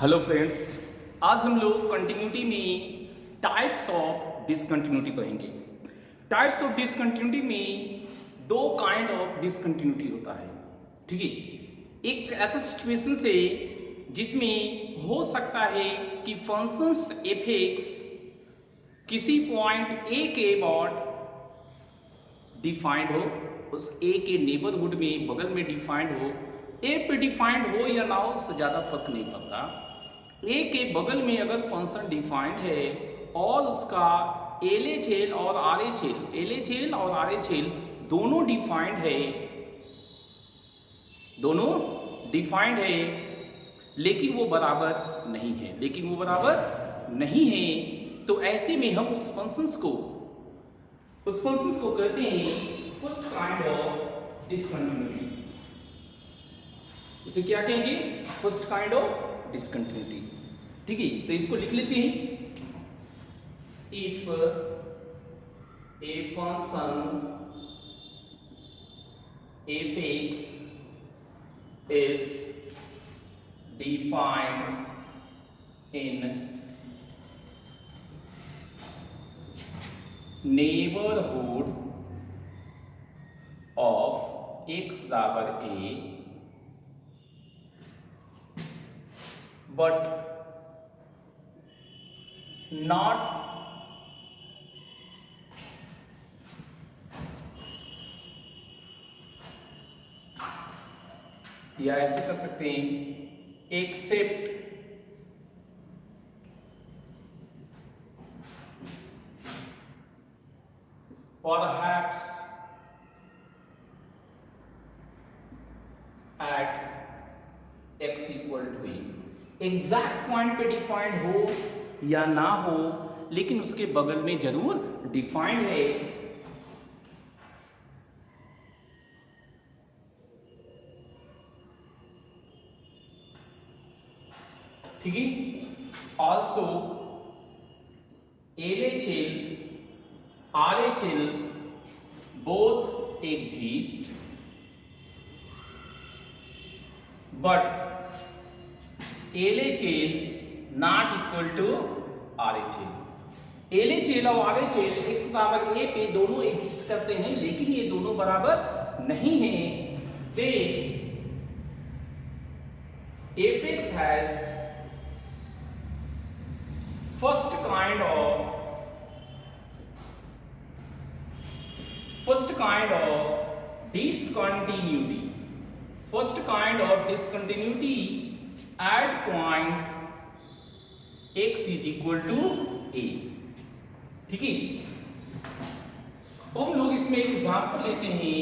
Hello friends, आज हम लोग कंटिन्यूटी में टाइप्स ऑफ डिसकंटिन्यूटी पढ़ेंगे। टाइप्स ऑफ डिसकंटिन्यूटी में दो काइंड ऑफ डिसकंटिन्यूटी होता है। ठीक है, एक ऐसा सिचुएशन से जिसमें हो सकता है कि फंक्शंस एफ एक्स किसी पॉइंट ए के अबाउट डिफाइंड हो, उस ए के नेबरहुड में बगल में डिफाइंड हो, ए पे डिफाइंड हो या ना हो उससे ज़्यादा फर्क नहीं पड़ता। ए के बगल में अगर फंक्शन डिफाइंड है और उसका एल एच एल और आर एच एल दोनों डिफाइंड है लेकिन वो बराबर नहीं है, तो ऐसे में हम उस फंक्शंस को कहते हैं फर्स्ट काइंड ऑफ डिसकंटिन्यूटी। उसे क्या कहेंगे? First kind of discontinuity. ठीक है, तो इसको लिख लेते हैं। If a function F x is defined in neighborhood of x बराबर a, but not या ऐसे कर सकते हैं except perhaps at x equal to a। Exact point पे डिफाइंड हो या ना हो लेकिन उसके बगल में जरूर डिफाइंड है। ठीक है, also L H L RHL both exist, but LHL not equal to RHL। LHL और RHL x बराबर a पे दोनों एग्जिस्ट करते हैं लेकिन ये दोनों बराबर नहीं हैं। दे fx has first kind of discontinuity at point x is equal to a। ठीक है, हम लोग इसमें एग्जांपल लेते हैं।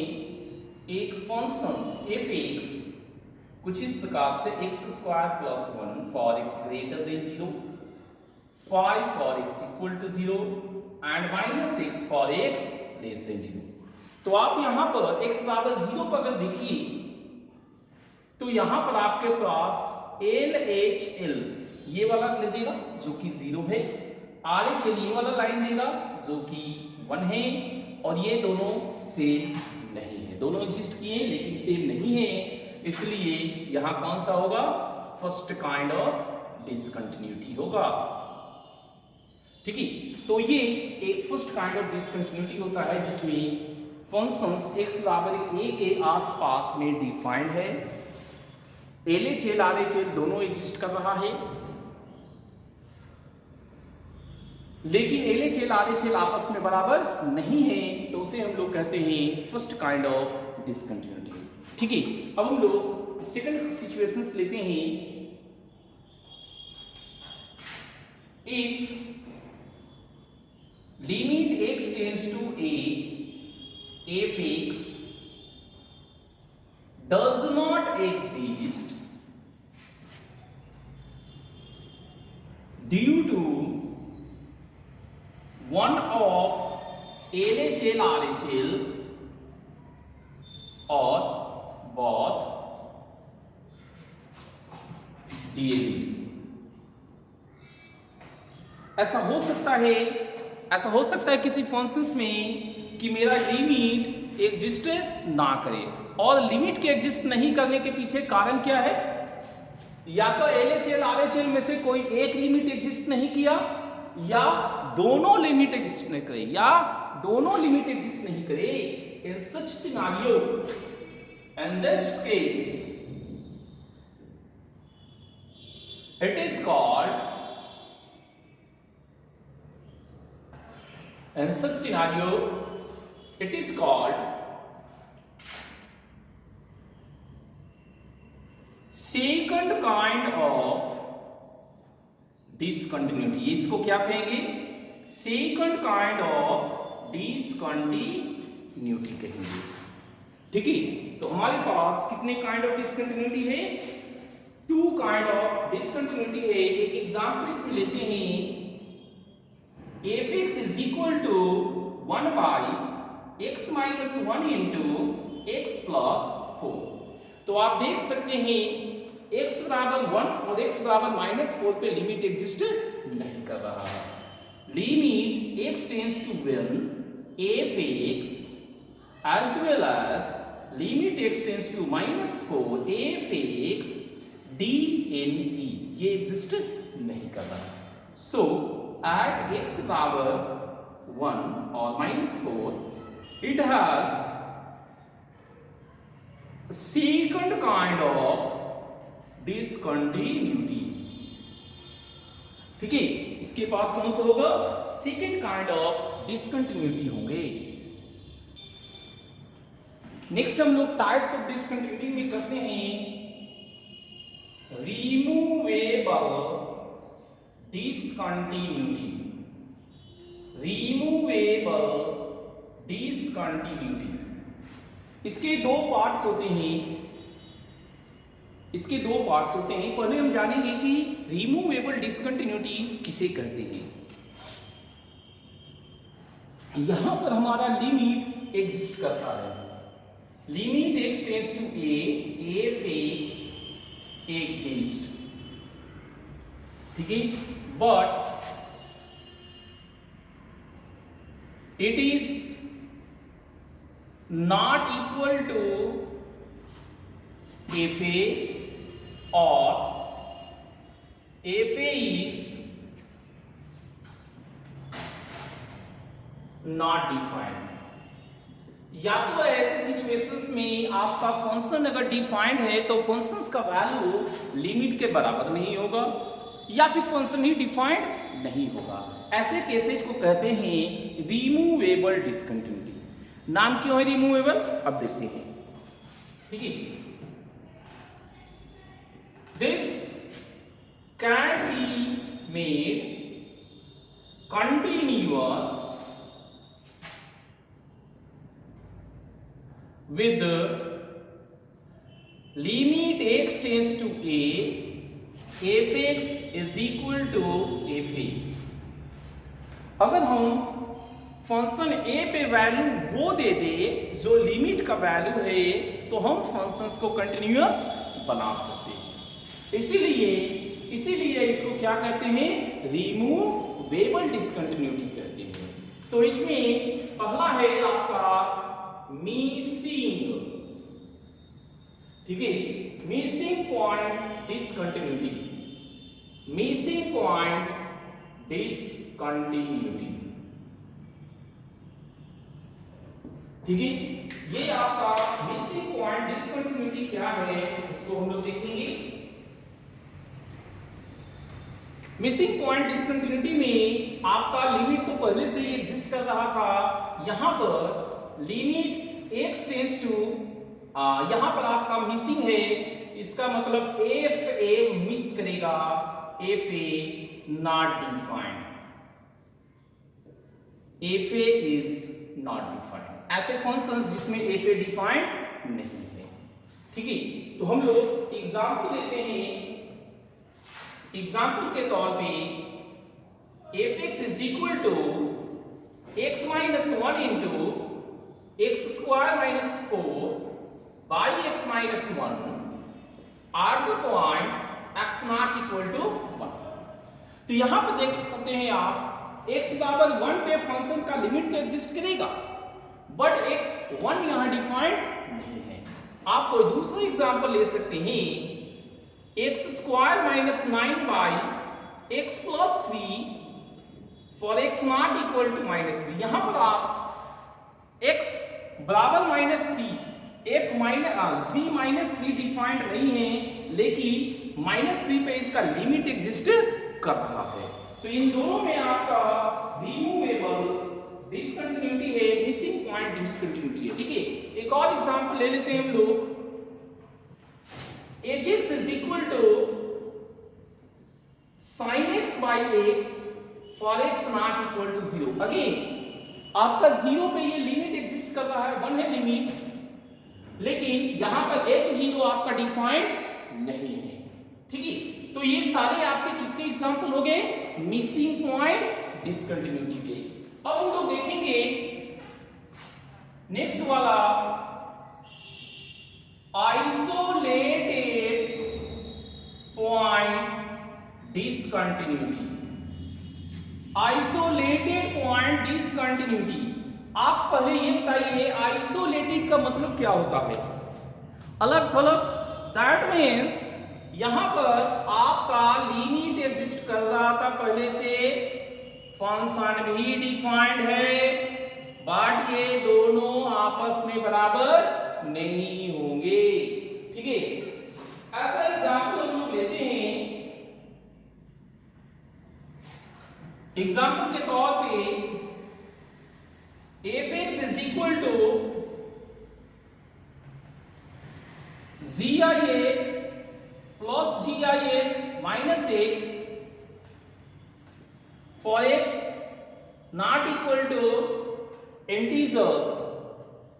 एक फंक्शन एफ एक्स कुछ इस प्रकार से x square plus 1 for x greater than 0, 5 for x equal to 0 and -6 for x less than 0। तो आप यहां पर x बराबर 0 पर अगर देखिए तो यहां पर आपके पास एल एच एल ये वाला ले देगा जो कि 0 है, आर एच एल ये वाला लाइन देगा जो कि 1 है, और ये दोनों सेम नहीं है। दोनों एग्जिस्ट किए हैं लेकिन सेम नहीं है, इसलिए यहां कौन सा होगा? फर्स्ट काइंड ऑफ डिसकंटिन्यूटी होगा। ठीक है, तो ये एक फर्स्ट काइंड ऑफ डिसकंटिन्यूटी होता है जिसमें फंक्शंस x बराबर a के आसपास में डिफाइंड है, LHL RHL दोनों एग्जिस्ट कर रहा है लेकिन LHL RHL आपस में बराबर नहीं है, तो उसे हम लोग कहते हैं फर्स्ट काइंड ऑफ डिसकंटिन्यूटी। ठीक है, अब हम लोग सेकंड सिचुएशंस लेते हैं। If limit x tends to a, f x does not exist due to one of LHL RHL or both DAB। ऐसा हो सकता है किसी फंक्शंस में कि मेरा लिमिट एग्जिस्ट ना करे, और लिमिट के एग्जिस्ट नहीं करने के पीछे कारण क्या है? या तो LHL RHL में से कोई एक लिमिट एग्जिस्ट नहीं किया, या दोनों लिमिट एग्जिस्ट नहीं करे, या दोनों लिमिट एग्जिस्ट नहीं करे। इन सच scenario, in this case it is called, in such scenario it is called second kind of discontinuity। इसको क्या कहेंगे? second kind of discontinuity कहेंगे। ठीक है, तो हमारे पास कितने काइंड ऑफ डिसकंटिन्यूटी है? 2 काइंड ऑफ डिसकंटिन्यूटी है। एक एग्जांपल इसमें लेते हैं, fx is equal to 1 by x minus 1 into x plus 4। तो आप देख सकते हैं x बराबर 1 और x बराबर -4 पे लिमिट एग्जिस्ट नहीं कर रहा। Limit x tends to 1 fx as well as limit x tends to -4 fx dne, ये एग्जिस्ट नहीं कर रहा। सो एट x बराबर 1 और -4 it has second kind of discontinuity। ठीक है, इसके पास कौन सा होगा? सेकेंड काइंड ऑफ डिसकंटिन्यूटी होंगे। नेक्स्ट हम लोग टाइप्स ऑफ डिसकंटिन्यूटी में करते हैं रिमूवेबल डिसकंटिन्यूटी। रिमूवेबल डिसकंटिन्यूटी, इसके दो पार्ट्स होते हैं। पहले हम जानेंगे कि रिमूवेबल डिसकंटिन्यूटी किसे कहते हैं। यहां पर हमारा लिमिट एग्जिस्ट करता है, limit x tends to a fx exist. ठीक है, but it is not equal to fa और fa is not defined। या तो ऐसे सिचुएशंस में आपका फंक्शन अगर डिफाइंड है तो फंक्शंस का वैल्यू लिमिट के बराबर नहीं होगा, या फिर फंक्शन ही डिफाइंड नहीं होगा। ऐसे केसेज को कहते हैं रिमूवेबल डिसकंटिन्यूटी। नाम क्यों है रिमूवेबल, अब देखते हैं। ठीक है, this can be made continuous with limit x tends to a fx is equal to fa। अगर हम फंक्शन a पे वैल्यू वो दे दे जो लिमिट का वैल्यू है, तो हम फंक्शंस को कंटिन्यूअस बना सकते हैं। इसीलिए इसको क्या कहते हैं? रिमूवेबल डिसकंटिन्यूटी कहते हैं। तो इसमें पहला है आपका मिसिंग। ठीक है, missing point discontinuity. Missing point discontinuity. ठीक है, ये आपका मिसिंग पॉइंट डिसकंटिन्यूटी क्या है इसको हम लोग देखेंगे। मिसिंग पॉइंट डिसकंटिन्यूटी में आपका लिमिट तो पहले से ही एग्जिस्ट कर रहा था। यहां पर लिमिट x टेंड्स टू, यहां पर आपका मिसिंग है, इसका मतलब fa मिस करेगा, fa not defined, fa is not defined. ऐसे फंक्शंस जिसमें fa डिफाइंड नहीं है। ठीक है, तो हम लोग एग्जांपल लेते हैं। एग्जांपल के तौर पे fx is equal to x minus 1 into x square minus 4 by x minus 1 at the point x not equal to 1। तो यहां पर देख सकते हैं आप, x बराबर 1 पे फंक्शन का लिमिट तो एग्जिस्ट करेगा, बट एक 1 यहां डिफाइंड नहीं है। आप कोई दूसरा एग्जांपल ले सकते हैं। X square minus 9 by x plus 3 for x not equal to -3। यहां पर आप x बराबर -3 f माइनस जी -3 डिफाइंड नहीं है, लेकिन -3 पे इसका लिमिट एग्जिस्ट कर रहा है। तो इन दोनों में आपका रिमूवेबल डिसकंटिन्यूटी है, मिसिंग पॉइंट डिसकंटिन्यूटी है। ठीक है, एक और एग्जांपल ले लेते हैं हम लोग। hx is equal to sin x by x for x not equal to 0। Again आपका 0 पे ये लिमिट एग्जिस्ट कर रहा है, 1 है लिमिट, लेकिन यहां पर h0 आपका डिफाइंड नहीं है। ठीक है, तो ये सारे आपके किसके एग्जांपल हो गए? मिसिंग पॉइंट डिसकंटिन्यूटी के। अब हम लोग देखेंगे नेक्स्ट वाला isolated point discontinuity. Isolated point discontinuity, आप पहले ये बताइए आइसोलेटेड का मतलब क्या होता है? अलग थलग। दैट मीन्स यहां पर आपका लिमिट एग्जिस्ट कर रहा था पहले से, फंक्शन भी डिफाइंड है, बट ये दोनों आपस में बराबर नहीं होंगे। ठीक है, ऐसा एग्जांपल हम लोग लेते हैं। एग्जांपल के तौर पे fx is equal to gi plus gi minus x for x not equal to integers.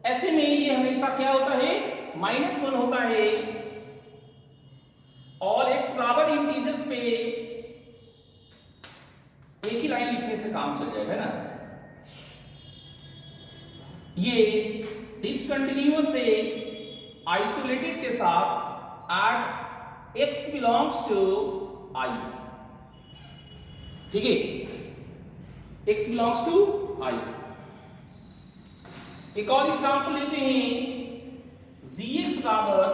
ऐसे में ये हमेशा क्या होता है? -1 होता है, और x बराबर इंटीजर्स पे एक ही लाइन लिखने से काम चल जाएगा ना। ये डिसकंटिन्यूअस से आइसोलेटेड के साथ at x belongs to I। ठीक है, x बिलोंग्स टू I। एक और एग्जांपल लेते हैं। gx बराबर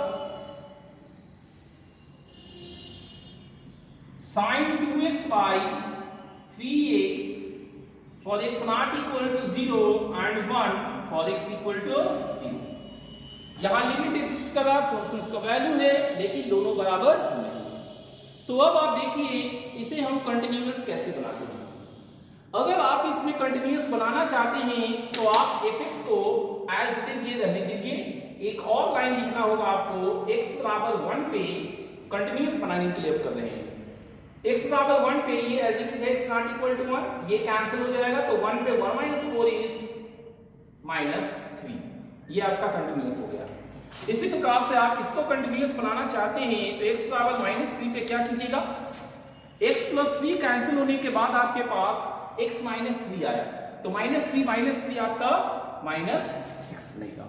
sin 2x by 3x for x not equal to 0 and 1 for x equal to 0। यहां लिमिट एग्जिस्ट कर रहा है, फंक्शंस का वैल्यू है, लेकिन दोनों बराबर नहीं है। तो अब आप देखिए इसे हम कंटिन्यूअस कैसे बनाते हैं। अगर आप इसमें कंटिन्यूअस बनाना चाहते हैं तो आप fx को एज इट इज ये रहने दीजिए। एक और लाइन लिखना होगा आपको, x बराबर 1 पे कंटिन्यूअस बनाने के लिए अब कर रहे हैं। x बराबर 1 पे ये एज इट इज है, x नॉट इक्वल टू 1, ये कैंसिल हो जाएगा, तो 1 पे 1 माइनस 4 इज -3। ये आपका कंटिन्यूअस हो गया। इसी प्रकार से आप इसको कंटिन्यूअस बनाना चाहते हैं तो x बराबर -3 पे क्या कीजिएगा? x प्लस 3 कैंसिल होने के बाद आपके पास x -3 आया, तो -3 आपका -6 बनेगा।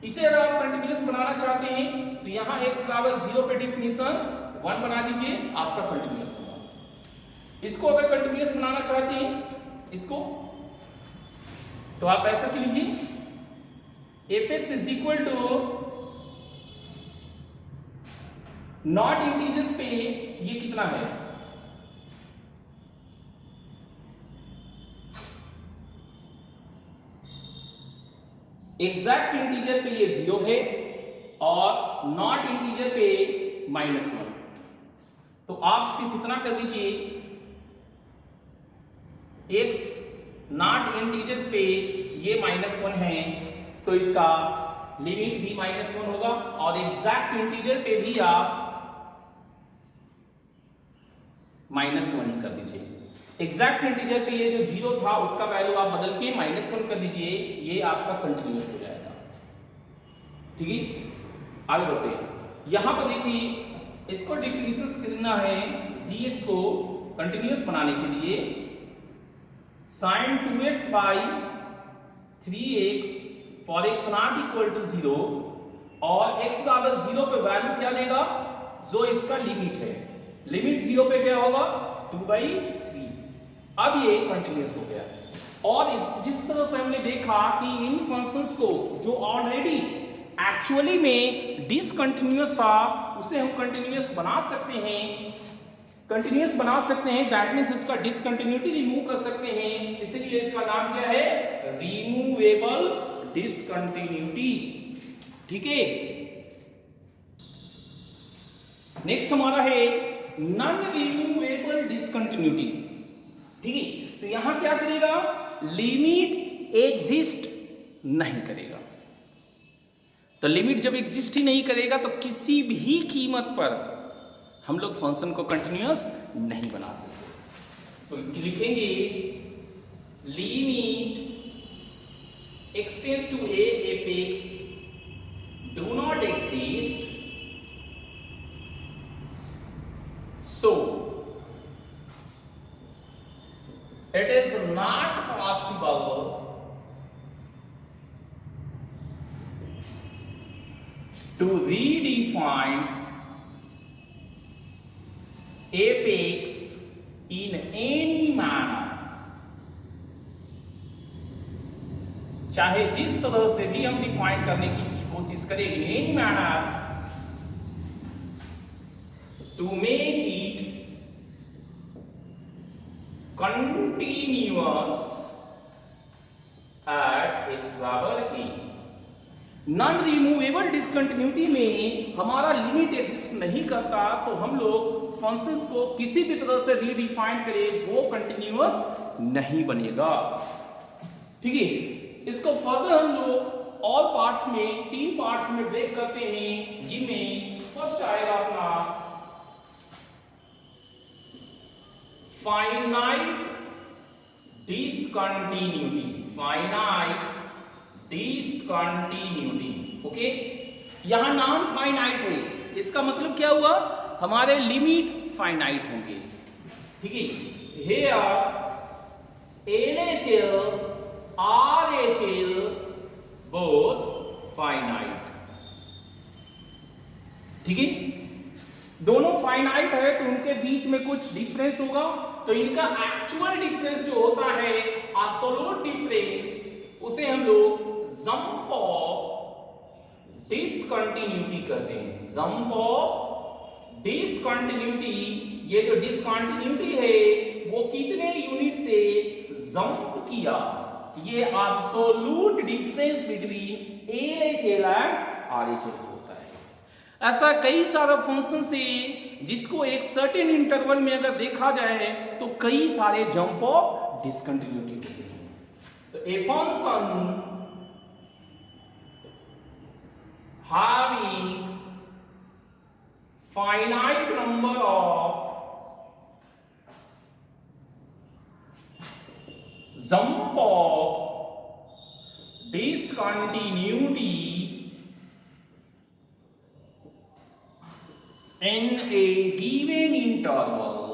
इसे अगर आप कंटिन्यूअस बनाना चाहते हैं तो यहां x बराबर 0 पे डिफिनिशंस 1 बना दीजिए, आपका कंटिन्यूअस होगा। इसको अगर कंटिन्यूअस बनाना चाहते हैं इसको, तो आप ऐसा लीजिए, fx is equal to not integers पे ये कितना है? एग्जैक्ट इंटीजर पे ये 0 है और नॉट इंटीजर पे -1। तो आप सिर्फ इतना कर दीजिए, x नॉट इंटीजर्स पे ये -1 है, तो इसका लिमिट भी -1 होगा, और एग्जैक्ट इंटीजर पे भी आप -1 कर दीजिए। एग्जैक्ट इंटीजर पे ये जो 0 था उसका वैल्यू आप बदल के -1 कर दीजिए, ये आपका कंटिन्यूअस हो जाएगा। ठीक है, आगे बढ़ते हैं। यहां पर देखिए इसको डिफिनिशंस करना है gx को कंटिन्यूअस बनाने के लिए। sin 2x by 3x for x not equal to 0, और x बराबर 0 पे वैल्यू क्या देगा? जो इसका लिमिट है, लिमिट 0 पे क्या होगा? 2/3। अब ये कंटिन्यूअस हो गया। और जिस तरह से हमने देखा कि इन फंक्शंस को जो ऑलरेडी एक्चुअली में डिसकंटिन्यूअस था उसे हम कंटिन्यूअस बना सकते हैं, कंटिन्यूअस बना सकते हैं, दैट मीन्स इसका डिसकंटिन्यूटी रिमूव कर सकते हैं, इसलिए इसका नाम क्या है, रिमूवेबल डिसकंटिन्यूटी। ठीक है, नेक्स्ट हमारा है नॉन रिमूवेबल डिसकंटिन्यूटी। ठीक है, तो यहां क्या करेगा, लिमिट एग्जिस्ट नहीं करेगा। तो लिमिट जब एग्जिस्ट ही नहीं करेगा तो किसी भी कीमत पर हम लोग फंक्शन को कंटिन्यूअस नहीं बना सकते। तो लिखेंगे limit x tends to a if x do not exist, so it is not possible to redefine fx in any manner, चाहे जिस तरह से भी हम डिफाइन करने की कोशिश करें, in any manner, to make it continuous at x बराबर a। नॉन रिमूवेबल डिसकंटिन्यूटी में हमारा लिमिट एग्जिस्ट नहीं करता, तो हम लोग फंक्शंस को किसी भी तरह से रीडिफाइन करें वो कंटिन्यूअस नहीं बनेगा। ठीक है, इसको फर्दर हम लोग और पार्ट्स में, 3 पार्ट्स में ब्रेक करते हैं, जिनमें फर्स्ट आएगा अपना finite discontinuity, finite discontinuity. Okay, यहां नाम फाइनाइट है, इसका मतलब क्या हुआ, हमारे लिमिट फाइनाइट होंगे। ठीक है, here LHL RHL both finite. ठीक है, दोनों फाइनाइट है तो उनके बीच में कुछ डिफरेंस होगा, तो इनका एक्चुअल डिफरेंस जो होता है, एब्सोल्यूट डिफरेंस, उसे हम लोग जंप ऑफ डिसकंटिन्यूटी कहते हैं। जंप ऑफ डिसकंटिन्यूटी, ये जो डिसकंटिन्यूटी है वो कितने यूनिट से जंप किया, ये absolute difference between LHL and RHL होता है। ऐसा कई सारा फंक्शन से जिसको एक सर्टेन इंटरवल में अगर देखा जाए तो कई सारे जंप ऑफ डिसकंटिन्यूटी होते हैं। तो a function having finite number of jump of discontinuity in a given interval,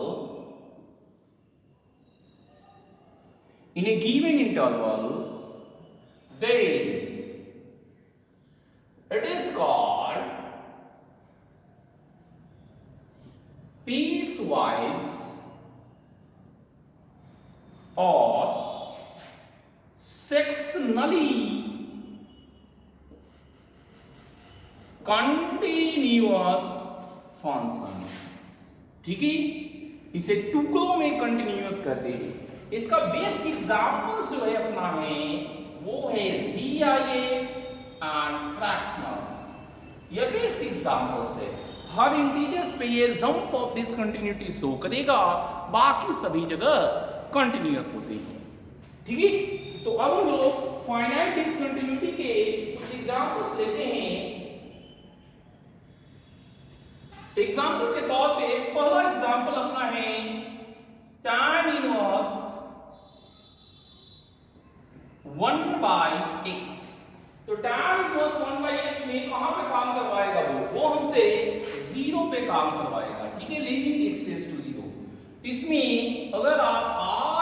then it is called piecewise or sectionally continuous function. ठीक है, इसे टुकड़ों में कंटिन्यूअस कहते हैं। इसका बेस्ट एग्जांपल जो है अपना है वो है GIA एंड फ्रैक्शनल्स। ये बेस्ट एग्जांपल्स है, हर इंटीजर्स पे ये जंप ऑफ डिसकंटिन्यूटी शो करेगा, बाकी सभी जगह कंटिन्यूअस होते हैं। ठीक है, तो अब हम लोग फाइनाइट डिसकंटिन्यूटी के कुछ एग्जांपल्स लेते हैं। एग्जाम्पल के तौर पे पहला एग्जाम्पल अपना है tan इनवर्स 1/x। तो tan इनवर्स 1/x में कहां पे काम करवाएगा, वो हमसे 0 पे काम करवाएगा। ठीक है, लिमिट x टेंड्स टू 0। इसमें अगर आप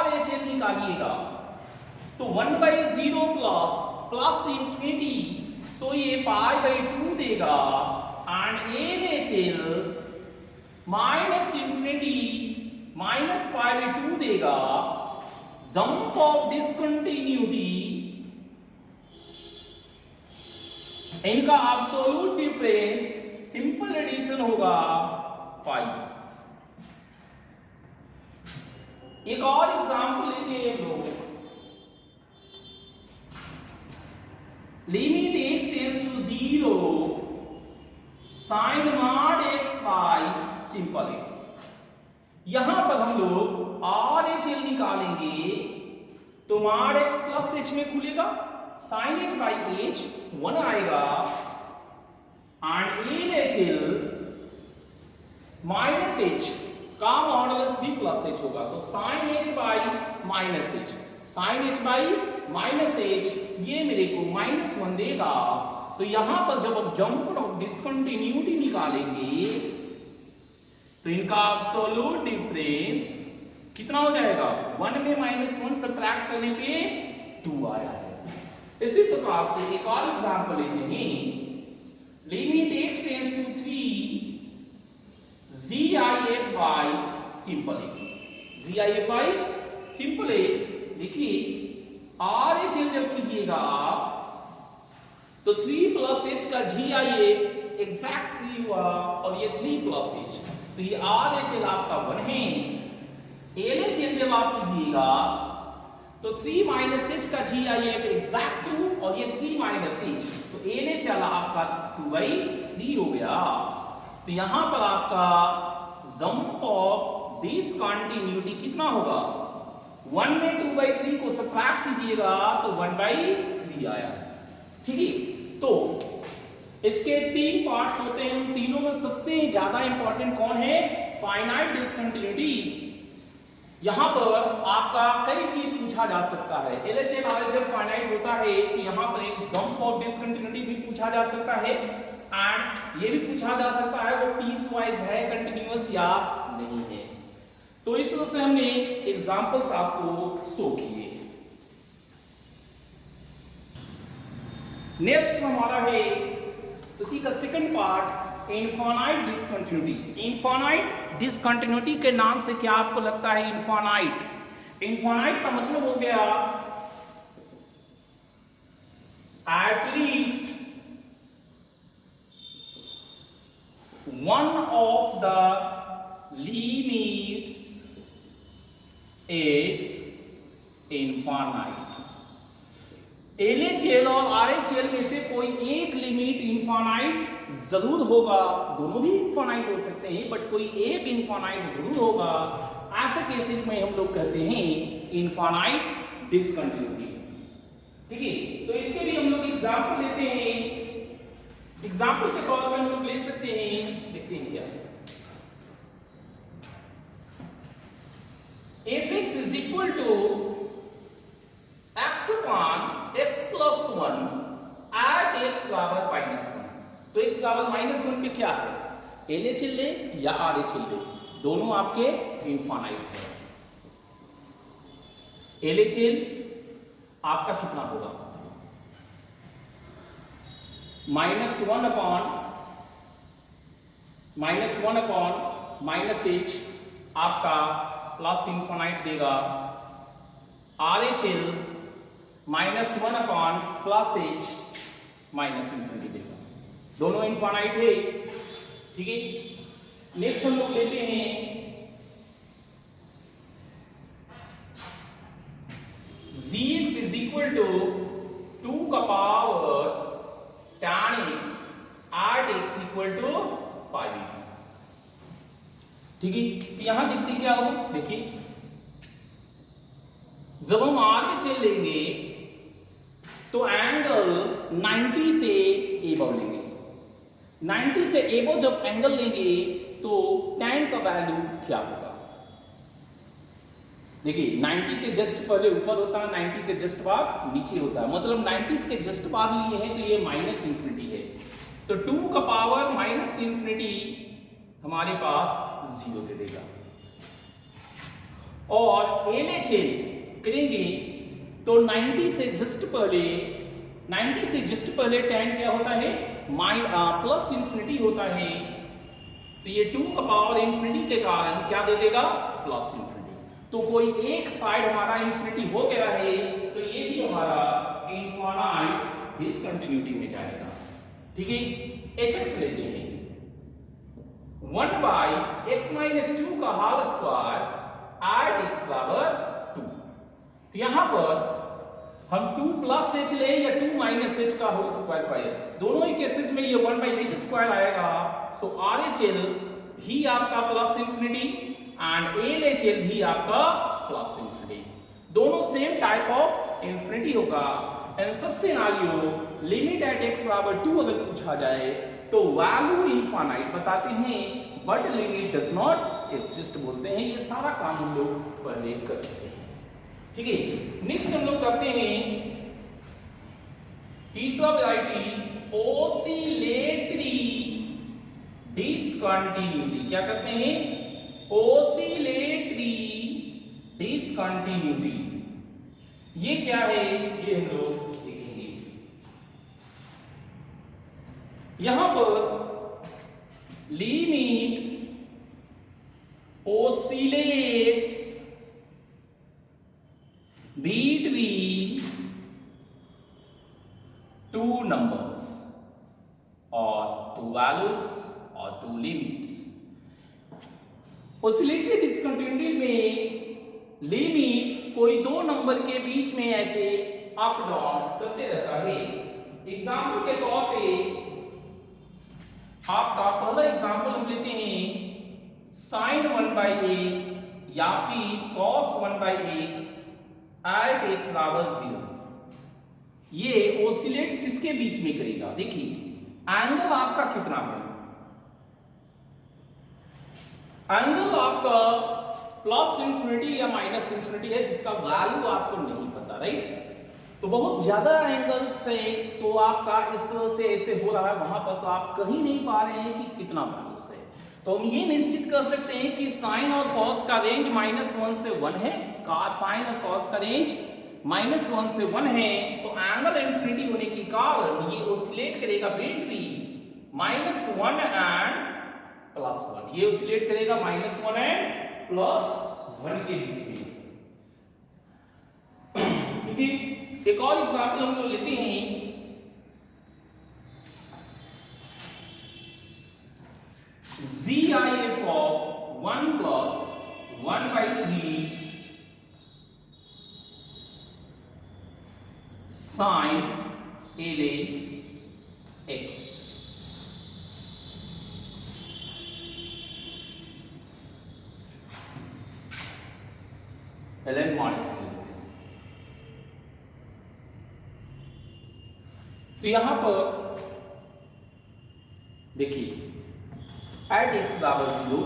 RHL निकालिएगा तो 1/0 प्लस इंफिनिटी, सो ये π/2 देगा, and LHL minus infinity minus π/2 देगा। जंप ऑफ डिसकंटिन्यूटी इनका एब्सोल्यूट डिफरेंस सिंपल एडिशन होगा पाई। एक और एग्जांपल लेते हैं हम लोग, limit x tends to 0 sine mod x by simple x। यहां पर हम लोग आर एच एल निकालेंगे तो मॉड x प्लस h में खुलेगा, साइन h बाई h 1 आएगा and L H L minus h का मॉडुलस भी प्लस h होगा, तो sine h by minus h, sine h by minus h ये मेरे को -1 देगा। तो यहां पर जब आप जंप ऑफ डिसकंटिन्यूटी निकालेंगे तो इनका एब्सोल्यूट डिफरेंस कितना हो जाएगा, 1 में -1 सब्ट्रैक्ट करने पे 2 आया है। इसी प्रकार से एक और एग्जांपल लेते हैं, limit x tends to 3 GIF by simple x, GIF by simple x। देखिए RHL जब कीजिएगा आप तो 3 प्लस h का GIF एग्जैक्ट 3 हुआ और ये 3 प्लस h, तो ये RHL आपका 1 है। LHL जब आप कीजिएगा तो 3 माइनस h का GIF एग्जैक्ट 2 और ये 3 माइनस h, तो LHL आपका 2/3 हो गया। तो यहां पर आपका जंप ऑफ डिसकंटिन्यूटी कितना होगा, 1 में 2/3 को सब्ट्रैक्ट कीजिएगा तो 1/3 आया। ठीक है, तो इसके 3 पार्ट्स होते हैं, उन तीनों में सबसे ज्यादा इंपॉर्टेंट कौन है, फाइनाइट डिसकंटिन्यूटी। यहां पर आपका कई चीज पूछा जा सकता है, LHL RHL फाइनाइट होता है कि यहां पर एक जंप ऑफ डिसकंटिन्यूटी भी पूछा जा सकता है एंड ये भी पूछा जा सकता है वो पीस वाइज है, कंटिन्यूअस या नहीं है। तो इस तरह से हमने एग्जांपल्स आपको शो किए। नेक्स्ट हमारा है उसी का second part, infinite discontinuity. Infinite discontinuity के नाम से क्या आपको लगता है, इनफाइनाइट, इनफाइनाइट का मतलब हो गया at least one of the limits is infinite। LHL और RHL में से कोई एक लिमिट इनफाइनाइट जरूर होगा, दोनों भी इनफाइनाइट हो सकते हैं बट कोई एक इनफाइनाइट जरूर होगा। ऐसे केसेस में हम लोग कहते हैं इनफाइनाइट डिसकंटिन्यूटी। ठीक है, तो इसके भी हम लोग एग्जांपल लेते हैं। एग्जाम्पल के तौर पर हम लोग ले सकते हैं, देखते हैं क्या, fx is equal to x upon x plus 1 at x बराबर -1। तो x बराबर -1 पे क्या है, LHL ले या RHL ले, दोनों आपके इनफाइनाइट है। LHL आपका कितना होगा, -1 अपॉन -h आपका प्लस इनफाइनाइट देगा, RHL -1 upon +h minus infinity देगा, दोनों इनफाइनाइट है। ठीक है, नेक्स्ट हम लोग लेते हैं gx is equal to 2 का power tan x at x equal to pi। ठीक है, यहां देखते क्या होगा, देखिए जब हम RHL लेंगे तो एंगल 90 से एबव लेंगे, 90 से एबव जब एंगल लेंगे तो tan का वैल्यू क्या होगा, देखिए 90 के जस्ट पहले ऊपर होता है, 90 के जस्ट बाद नीचे होता है, मतलब 90 के जस्ट बाद लिए हैं तो ये -इनफिनिटी है, तो 2 का पावर -इनफिनिटी हमारे पास 0 दे देगा। और LHL करेंगे तो 90 से जस्ट पहले tan क्या होता है, प्लस इनफिनिटी होता है, तो ये 2 का पावर इनफिनिटी के कारण क्या दे देगा, प्लस इनफिनिटी। तो कोई एक साइड हमारा इनफिनिटी हो गया है तो ये भी हमारा इनफाइनाइट डिसकंटिन्यूटी में जाएगा। ठीक है, एच एक्स लेते हैं 1 बाई एक्स माइनस 2 का होल स्क्वायर एट एक्स बराबर 2। तो यहां पर हम 2 प्लस एच ले या 2 माइनस एच का होल स्क्वायर पाए, दोनों ही केसेस में ये 1 बाई एच स्क्वायर आएगा। सो आर एच एल भी आपका plus infinity and L H L भी आपका प्लस इंफिनिटी, दोनों सेम टाइप ऑफ इंफिनिटी होगा। इन सच सिनेरियो लिमिट एट एक्स बराबर 2 अगर पूछा जाए तो वैल्यू इनफाइनाइट बताते हैं, but limit does not exist बोलते हैं। ये सारा काम हम लोग पहले कर चुके हैं, ठीक है। नेक्स्ट हम लोग करते हैं तीसरा वैरायटी ओसिलेटरी डिसकंटिन्यूटी। क्या करते हैं? Oscillatory discontinuity. ये क्या है ये हम लोग देखेंगे। यहां पर limit ओसिलेट्स between two numbers or two values or two limits। oscillatory discontinuity में लिमिट कोई दो नंबर के बीच में ऐसे अप डाउन करते रहता है। एग्जाम्पल के तौर पे आपका पहला एग्जाम्पल हम लेते हैं sin 1 by x या फिर cos 1 by x at x बराबर 0। ये ओसिलेट्स किसके बीच में करेगा? देखिए एंगल आपका कितना है, एंगल आपका प्लस इंफिनिटी या माइनस इंफिनिटी है, जिसका वैल्यू आपको नहीं पता, राइट। तो बहुत ज्यादा एंगल से तो आपका इस तरह से ऐसे हो रहा है, वहां पर तो आप कहीं नहीं पा रहे हैं कि कितना वैल्यू से। तो हम ये निश्चित कर सकते हैं कि साइन और कॉस का रेंज -1 से 1 है, साइन और कॉस का रेंज -1 से 1 है। तो एंगल इंफिनिटी होने के कारण ये ओसिलेट करेगा बिटवीन -1 एंड +1। ये ओसिलेट करेगा -1 एंड +1 के बीच में, ठीक है। एक और एग्जांपल हम लोग लेते हैं GIF of 1 plus 1 by 3 sin ln x। ln mod x लेते हैं। तो यहां पर देखिए एट एक्स बराबर 0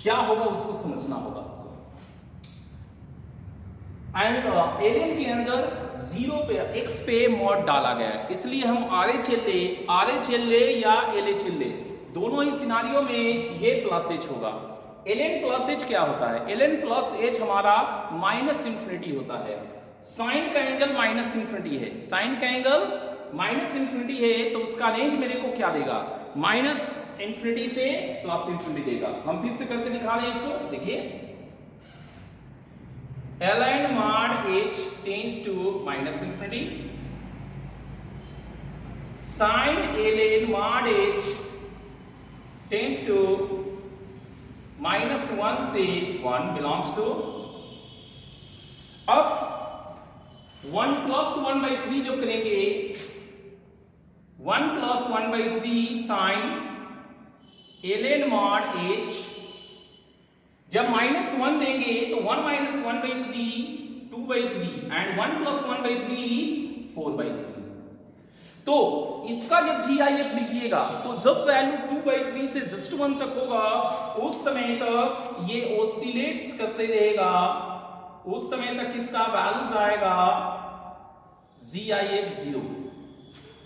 क्या होगा उसको समझना होगा आपको। एंड एलियन के अंदर 0 पे x पे मॉड डाला गया है, इसलिए हम RHL ले या LHL ले, दोनों ही सिनारियों में ये प्लस एच होगा। ln प्लस एच क्या होता है? ln प्लस एच हमारा माइनस इंफिनिटी होता है। साइन का एंगल माइनस इंफिनिटी है, साइन का एंगल माइनस इंफिनिटी है, तो उसका रेंज मेरे को क्या देगा? माइनस इंफिनिटी से प्लस इंफिनिटी देगा। हम फिर से करके दिखा रहे हैं इसको, देखिए ln mod h tends to minus infinity, sin ln mod h tends to -1 से 1 बिलोंग्स टू। अब 1 plus 1 by 3 जो करेंगे, 1 plus 1 by 3 sin ln mod h, जब -1 देंगे तो 1 minus 1 by 3 2 by 3 and 1 plus 1 by 3 is 4 by 3। तो इसका जब GIF लीजिएगा तो जब वैल्यू 2 by 3 से जस्ट 1 तक होगा उस समय तक ये ओसिलेट्स करते रहेगा, उस समय तक इसका वैल्यूज आएगा GIF 0,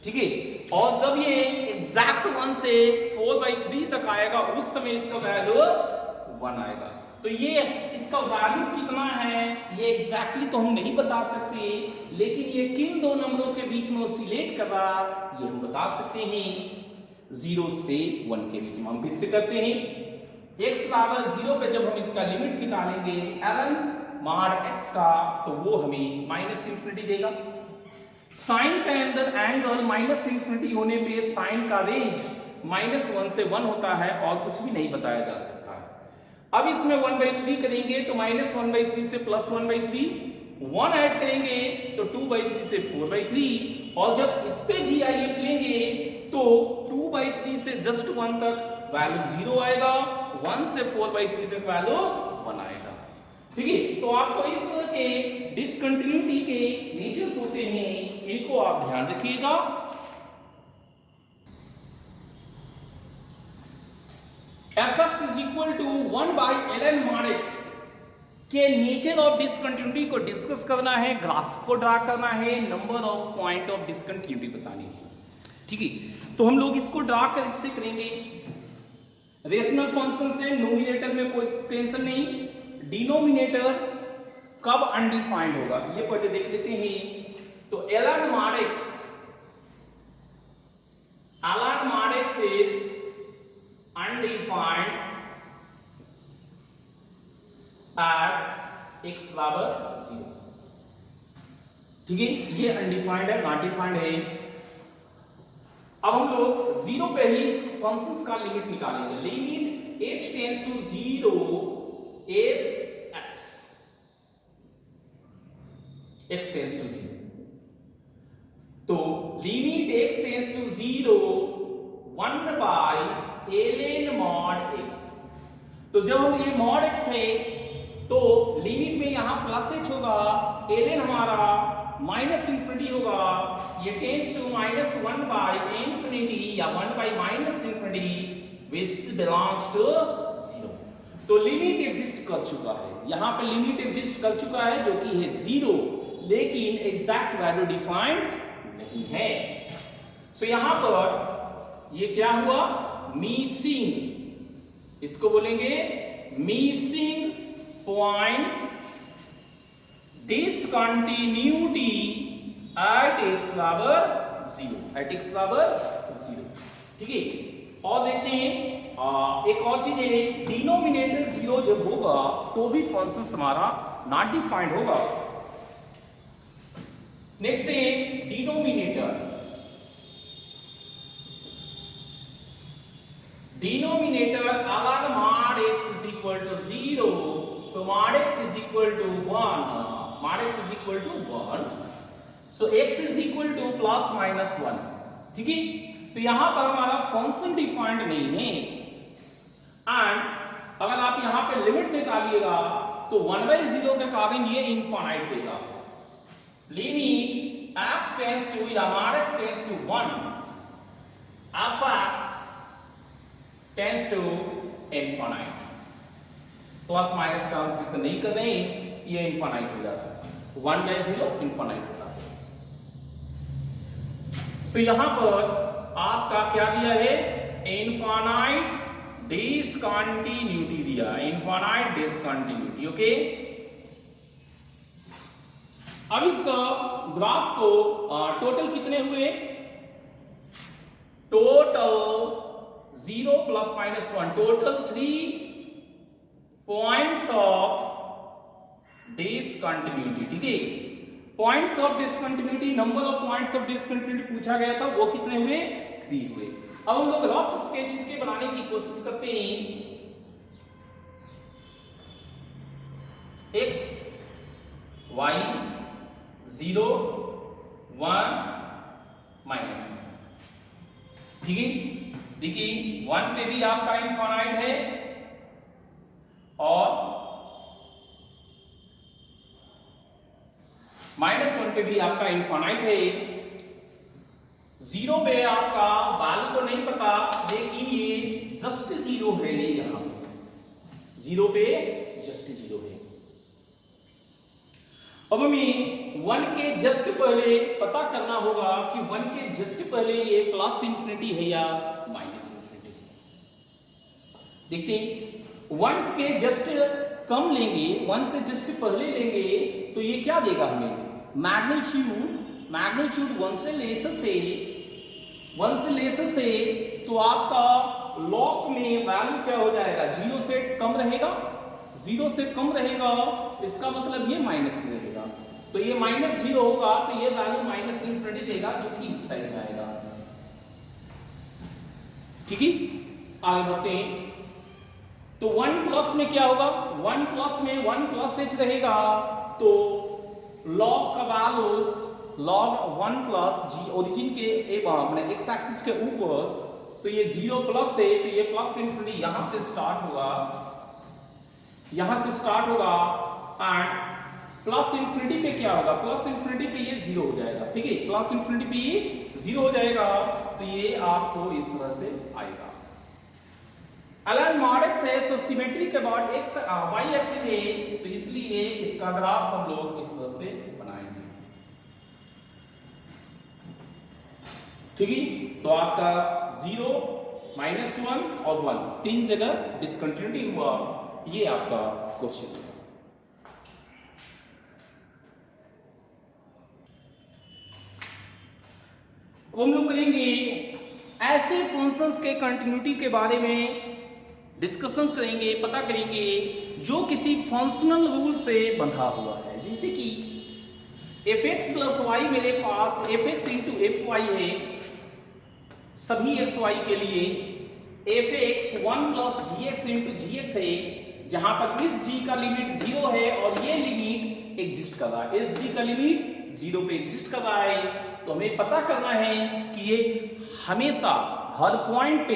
ठीक है। और जब ये एग्जैक्ट 1 से 4 by 3 तक आएगा उस समय इसका वैल्यू 1 आएगा। तो ये इसका वैल्यू कितना है ये एग्जैक्टली तो हम नहीं बता सकते, लेकिन ये किन दो नंबरों के बीच में ओसिलेट कर रहा ये हम बता सकते हैं 0 से 1 के बीच में। हम फिर से करते हैं, x बराबर 0 पे जब हम इसका लिमिट निकालेंगे ln mod x का, तो वो हमें माइनस इंफिनिटी देगा। साइन के अंदर एंगल माइनस इंफिनिटी होने पे साइन का रेंज -1 से 1 होता है और कुछ भी नहीं बताया जा सकता है। अब इसमें 1/3 करेंगे तो -1/3 से +1/3, 1 ऐड करेंगे तो 2/3 से 4/3, और जब इस पे GIF लेंगे तो 2/3 से जस्ट 1 तक वैल्यू 0 आएगा, 1 से 4/3 तक वैल्यू 1 आएगा। ठीक है, तो आपको इस तरह के डिसकंटिन्यूटी के मेजर्स होते हैं, इनको आप ध्यान रखिएगा। fx is equal to 1/ln mod x के नेचर ऑफ डिसकंटिन्यूटी को डिस्कस करना है, ग्राफ को ड्रा करना है, number of point of discontinuity बतानी है। ठीक है, तो हम लोग इसको ड्रा कैसे करेंगे? रेशनल फंक्शन से नोमिनेटर में कोई टेंशन नहीं, डिनोमिनेटर कब अनडिफाइंड होगा ये पहले देख लेते हैं। तो ln mod x is undefined at x बराबर 0। ठीक है, ये अनडिफाइंड है, नॉट डिफाइंड है। अब हम लोग 0 पे ही इस फंक्शंस का लिमिट निकालेंगे। Limit h tends to 0 f x tends to 0, तो limit x tends to 0 1/ln mod x। तो जब हम ये mod x है तो लिमिट में यहां +h होगा, ln हमारा माइनस इंफिनिटी होगा, ये टेंड्स टू -1/∞ या 1/-∞ विच बिलोंग्स टू 0। तो लिमिट एग्जिस्ट कर चुका है, यहां पे लिमिट एग्जिस्ट कर चुका है जो कि है 0, लेकिन एग्जैक्ट वैल्यू डिफाइंड नहीं है। सो यहां पर ये क्या हुआ? मिसिंग, इसको बोलेंगे missing point discontinuity at x बराबर 0, एट x बराबर 0। ठीक है, और देखते हैं एक और चीज है, डिनोमिनेटर 0 जब होगा तो भी फंक्शन हमारा नॉट डिफाइंड होगा। नेक्स्ट है denominator. Denominator ln mod x is equal to 0, so mod x is equal to 1, mod x is equal to 1, so x is equal to ±1। ठीक है, तो यहां पर हमारा फंक्शन डिफाइंड नहीं है, एंड अगर आप यहां पे लिमिट निकालिएगा तो 1/0 के कारण ये इनफाइनाइट देगा। लिमिट x टेंड्स टू या mod x tends to 1, fx tends to infinite, plus minus का हम सिर्फ नहीं कर रहे हैं, ये इनफाइनाइट हो जाता है, 1/0 इनफाइनाइट होता है। सो यहां पर आपका क्या दिया है? इनफाइनाइट डिसकंटिन्यूटी दिया, इनफाइनाइट डिसकंटिन्यूटी। ओके, अब इसका ग्राफ को टोटल कितने हुए? Total 0 ± 1, total 3 points of discontinuity. ठीक है, points of discontinuity, number of points of discontinuity पूछा गया था, वो कितने हुए? 3 हुए। अब हम लोग रफ स्केच इसके बनाने की कोशिश करते हैं। x y 0 1 -1। ठीक है, देखिए 1 पे भी आपका इनफाइनाइट है और -1 पे भी आपका इनफाइनाइट है। 0 पे आपका वैल्यू तो नहीं पता, लेकिन ये जस्ट 0 है, यहां 0 पे जस्ट 0 है। अब हमें 1 के जस्ट पहले पता करना होगा कि 1 के जस्ट पहले ये +∞ है या -∞ है। देखते हैं, 1 के जस्ट कम लेंगे, 1 से जस्ट पहले लेंगे तो ये क्या देगा हमें? मैग्नीट्यूड 1 से लेसर से तो आपका लॉग में वैल्यू क्या हो जाएगा? 0 से कम रहेगा, 0 से कम रहेगा, इसका मतलब ये माइनस में रहेगा। तो ये -0 होगा तो ये वैल्यू -∞ देगा जो कि इस साइड में आएगा। ठीक है, आगे बढ़ते हैं। तो 1 प्लस में क्या होगा, 1 प्लस में 1 प्लस h रहेगा, तो लॉग का वैल्यूज लॉग 1 प्लस जी ओरिजिन के मैंने एक्स एक्सिस के ऊपर, सो ये 0 प्लस है तो ये प्लस इन्फिनिटी यहां से स्टार्ट होगा, यहां से स्टार्ट होगा एंड प्लस इन्फिनिटी पे क्या होगा, प्लस इन्फिनिटी पे ये 0 हो जाएगा। ठीक है, प्लस इन्फिनिटी पे ये 0 हो जाएगा तो ये आपको इस तरह से आएगा। अलाइन मॉड एक्स है, सो सिमेट्री के अबाउट एक्स वाई एक्सिस है, तो इसलिए इसका ग्राफ हम लोग इस तरह से बनाएंगे। ठीक है, तो आपका 0, -1 और 1 तीन जगह डिसकंटिन्यूटी हुआ, ये आपका क्वेश्चन है। अब हम लोग करेंगे ऐसे फंक्शंस के कंटिन्यूटी के बारे में डिस्कशन करेंगे, पता करेंगे जो किसी फंक्शनल रूल से बंधा हुआ है। जैसे कि fx प्लस वाई मेरे पास fx इंटू एफ वाई है सभी एक्स वाई के लिए, fx 1 प्लस gx इंटू जी एक्स है, जहां पर इस g का लिमिट 0 है और ये लिमिट एग्जिस्ट कर रहा है, इस g का लिमिट 0 पे एग्जिस्ट कर रहा है। तो हमें पता करना है कि ये हमेशा हर पॉइंट पे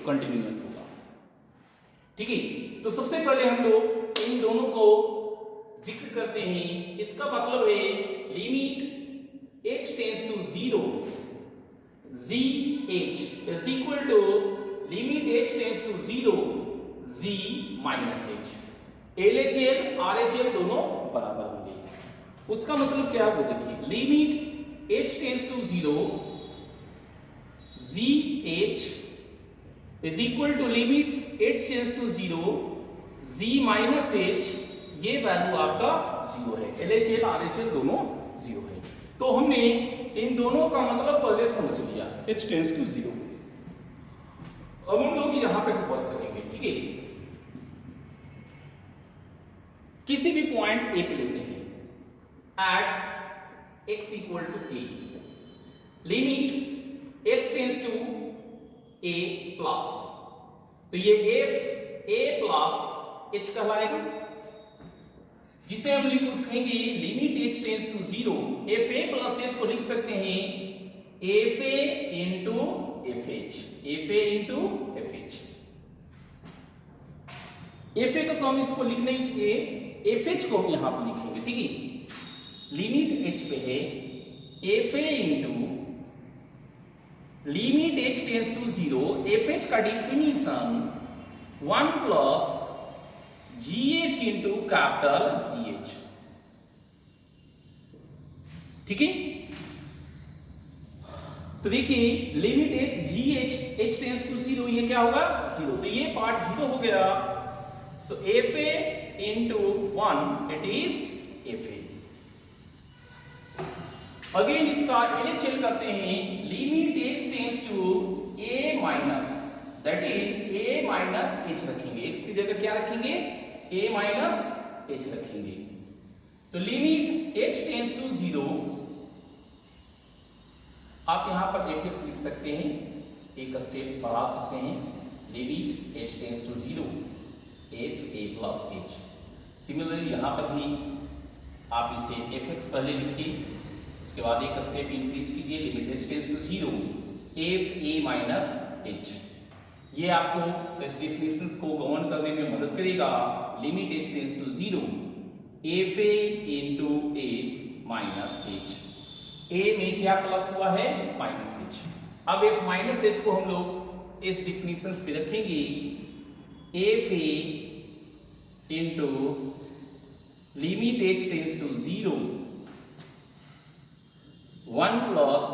कंटिन्यूअस होगा। ठीक है, तो सबसे पहले हम लोग इन दोनों को जिक्र करते हैं। इसका मतलब है limit h tends to 0 g h is equal to limit h tends to 0 g minus h। LHL RHL दोनों बराबर होंगे। उसका मतलब क्या है वो देखिए, limit h tends to 0 g h is equal to limit h tends to 0 g minus h, ये वैल्यू आपका 0 है। LHL RHL दोनों 0 है। तो हमने इन दोनों का मतलब पहले समझ लिया, h tends to 0। अब हम लोग यहां पे वर्क करेंगे। ठीक है, किसी भी पॉइंट a पे लेते हैं, at x equal to a, limit x tends to a plus, तो ये f a प्लस h कहलाएगा, जिसे हम लिखेंगे limit h tends to 0 f a plus h को लिख सकते हैं f a into f h, f a into f h। f a को तो हम इसको लिख लेंगे, f h को हम यहां पर लिखेंगे। ठीक है, लिमिट h पे है f a into limit h tends to 0 F H का definition 1 plus G H into capital G H. ठीक है, तो देखिए limit h G H h tends to 0, ये क्या होगा 0, तो ये पार्ट 0 हो गया। So F A into 1 it is F A. Again इसका LHL करते हैं, limit x tends to a minus, that is a minus h रखेंगे, x की जगह क्या रखेंगे a माइनस h रखेंगे। तो लिमिट h टेंड्स टू 0, आप यहां पर fx लिख सकते हैं, एक स्टेप बढ़ा सकते हैं, limit h tends to 0 f a plus h। Similarly यहां पर भी आप इसे fx पहले लिखिए, उसके बाद एक स्टेप इंक्रीज कीजिए, limit h tends to 0 f a minus h। ये आपको इस डिफिनेशंस को गवर्न करने में मदद करेगा। Limit h tends to 0 f a into a minus h, a में क्या प्लस हुआ है माइनस h। अब एक माइनस h को हम लोग इस डिफिनेशंस पे रखेंगे, f a into limit h tends to 0 1 plus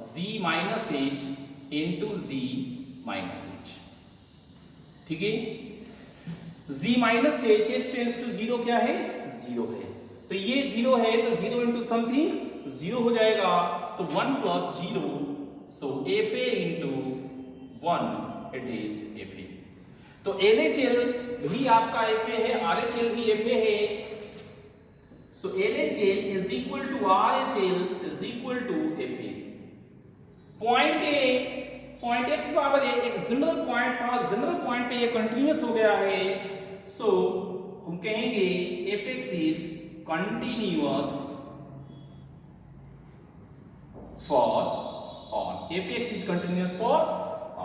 z minus h into z minus h। ठीक है, z minus h h tends to 0 क्या है 0 है, तो ये 0 है तो 0 इंटू समथिंग 0 हो जाएगा, तो 1 plus 0, so F A into 1 it is F ए। तो LHL भी आपका एफ ए है, RHL भी एफ ए है, So LHL is equal to RHL is equal to FA. Point A point x बराबर है, एक जनरल पॉइंट था, जनरल पॉइंट पे ये कंटिन्यूअस हो गया है, सो हम कहेंगे F x is continuous for all, F x is continuous for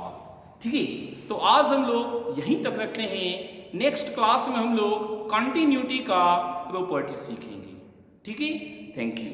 all. ठीक है, तो आज हम लोग यहीं तक रखते हैं, नेक्स्ट क्लास में हम लोग कंटिन्यूटी का प्रॉपर्टी सीखेंगे। ठीक है, थैंक यू।